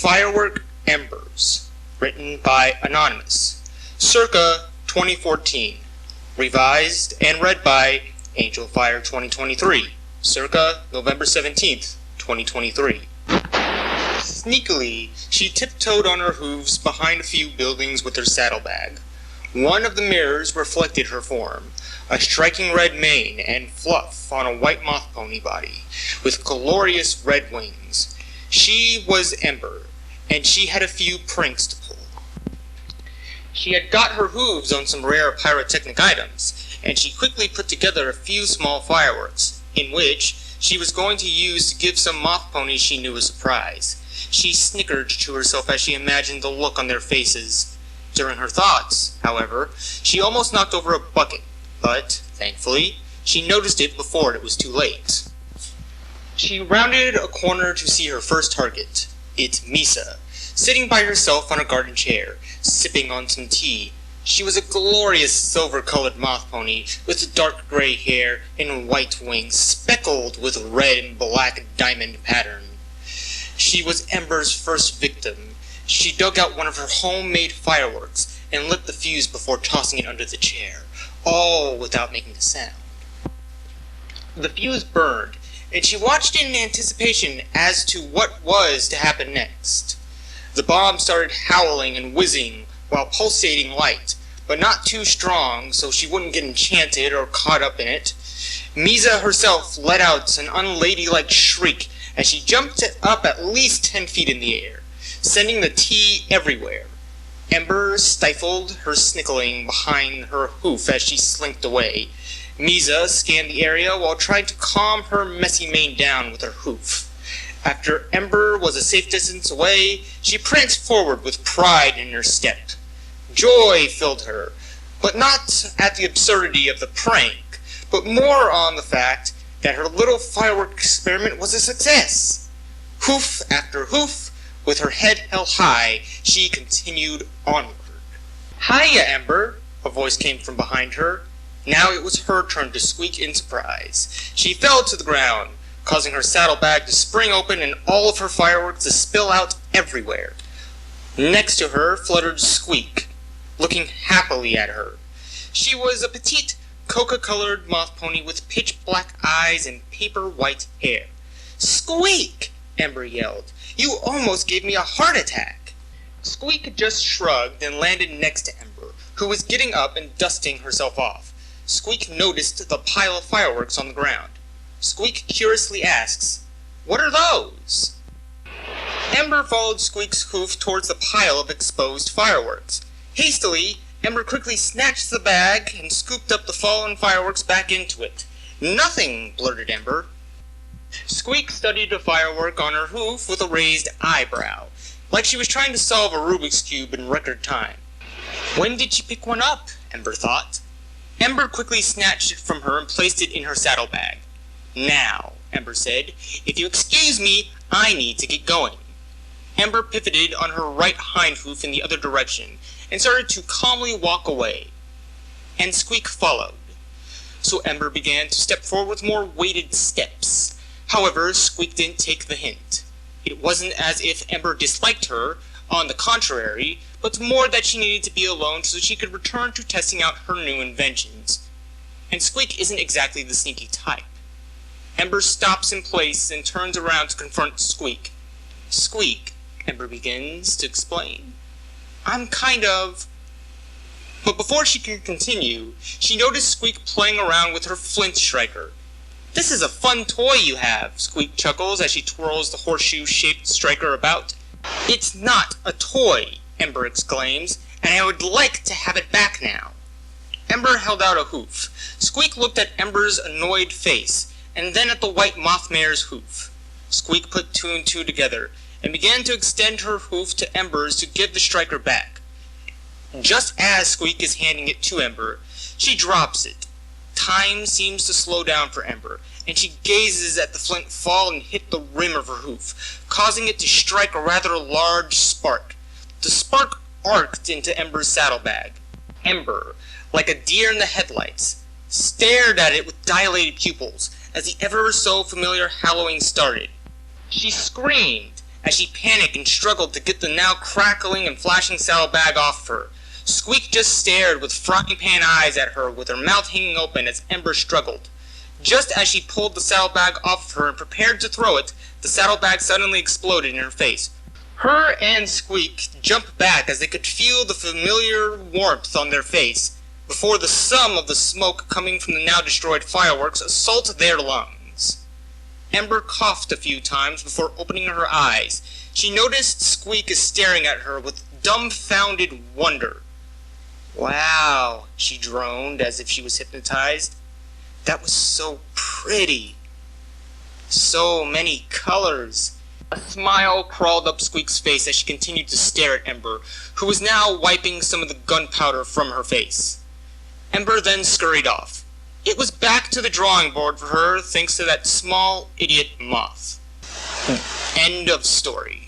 Firework, Embers, written by Anonymous, circa 2014, revised and read by Angel Fire 2023, circa November 17th, 2023. Sneakily, she tiptoed on her hooves behind a few buildings with her saddlebag. One of the mirrors reflected her form, a striking red mane and fluff on a white moth pony body, with glorious red wings. She was Ember, and she had a few pranks to pull. She had got her hooves on some rare pyrotechnic items, and she quickly put together a few small fireworks, in which she was going to use to give some moth ponies she knew a surprise. She snickered to herself as she imagined the look on their faces. During her thoughts, however, she almost knocked over a bucket, but, thankfully, she noticed it before it was too late. She rounded a corner to see her first target. It's Misa, sitting by herself on a garden chair, sipping on some tea. She was a glorious silver-colored moth pony with dark gray hair and white wings speckled with red and black diamond pattern. She was Ember's first victim. She dug out one of her homemade fireworks and lit the fuse before tossing it under the chair, all without making a sound. The fuse burned, and she watched in anticipation as to what was to happen next. The bomb started howling and whizzing while pulsating light, but not too strong so she wouldn't get enchanted or caught up in it. Misa herself let out an unladylike shriek as she jumped up at least 10 feet in the air, sending the tea everywhere. Ember stifled her snickling behind her hoof as she slinked away. Misa scanned the area while trying to calm her messy mane down with her hoof. After Ember was a safe distance away, she pranced forward with pride in her step. Joy filled her, but not at the absurdity of the prank, but more on the fact that her little firework experiment was a success. Hoof after hoof, with her head held high, she continued onward. "Hiya, Ember," a voice came from behind her. Now it was her turn to squeak in surprise. She fell to the ground, causing her saddlebag to spring open and all of her fireworks to spill out everywhere. Next to her fluttered Squeak, looking happily at her. She was a petite, coca-colored moth pony with pitch-black eyes and paper-white hair. "Squeak!" Ember yelled. "You almost gave me a heart attack!" Squeak just shrugged and landed next to Ember, who was getting up and dusting herself off. Squeak noticed the pile of fireworks on the ground. Squeak curiously asks, "What are those?" Ember followed Squeak's hoof towards the pile of exposed fireworks. Hastily, Ember quickly snatched the bag and scooped up the fallen fireworks back into it. "Nothing," blurted Ember. Squeak studied a firework on her hoof with a raised eyebrow, like she was trying to solve a Rubik's Cube in record time. When did she pick one up? Ember thought. Ember quickly snatched it from her and placed it in her saddlebag. "Now," Ember said, "if you excuse me, I need to get going." Ember pivoted on her right hind hoof in the other direction and started to calmly walk away. And Squeak followed. So Ember began to step forward with more weighted steps. However, Squeak didn't take the hint. It wasn't as if Ember disliked her, on the contrary, but more that she needed to be alone so she could return to testing out her new inventions. And Squeak isn't exactly the sneaky type. Ember stops in place and turns around to confront Squeak. "Squeak," Ember begins to explain, "I'm kind of..." But before she could continue, she noticed Squeak playing around with her flint striker. "This is a fun toy you have," Squeak chuckles as she twirls the horseshoe-shaped striker about. "It's not a toy," Ember exclaims, "and I would like to have it back now." Ember held out a hoof. Squeak looked at Ember's annoyed face, and then at the white moth mare's hoof. Squeak put two and two together, and began to extend her hoof to Ember's to give the striker back. Just as Squeak is handing it to Ember, she drops it. Time seems to slow down for Ember, and she gazes at the flint fall and hit the rim of her hoof, causing it to strike a rather large spark. The spark arced into Ember's saddlebag. Ember, like a deer in the headlights, stared at it with dilated pupils as the ever-so-familiar hallowing started. She screamed as she panicked and struggled to get the now crackling and flashing saddlebag off of her. Squeak just stared with frying pan eyes at her, with her mouth hanging open as Embers struggled. Just as she pulled the saddlebag off of her and prepared to throw it, the saddlebag suddenly exploded in her face. Her and Squeak jumped back as they could feel the familiar warmth on their face, before the sum of the smoke coming from the now destroyed fireworks assaulted their lungs. Ember coughed a few times before opening her eyes. She noticed Squeak is staring at her with dumbfounded wonder. "Wow," she droned as if she was hypnotized. "That was so pretty. So many colors." A smile crawled up Squeak's face as she continued to stare at Ember, who was now wiping some of the gunpowder from her face. Ember then scurried off. It was back to the drawing board for her, thanks to that small idiot moth. End of story.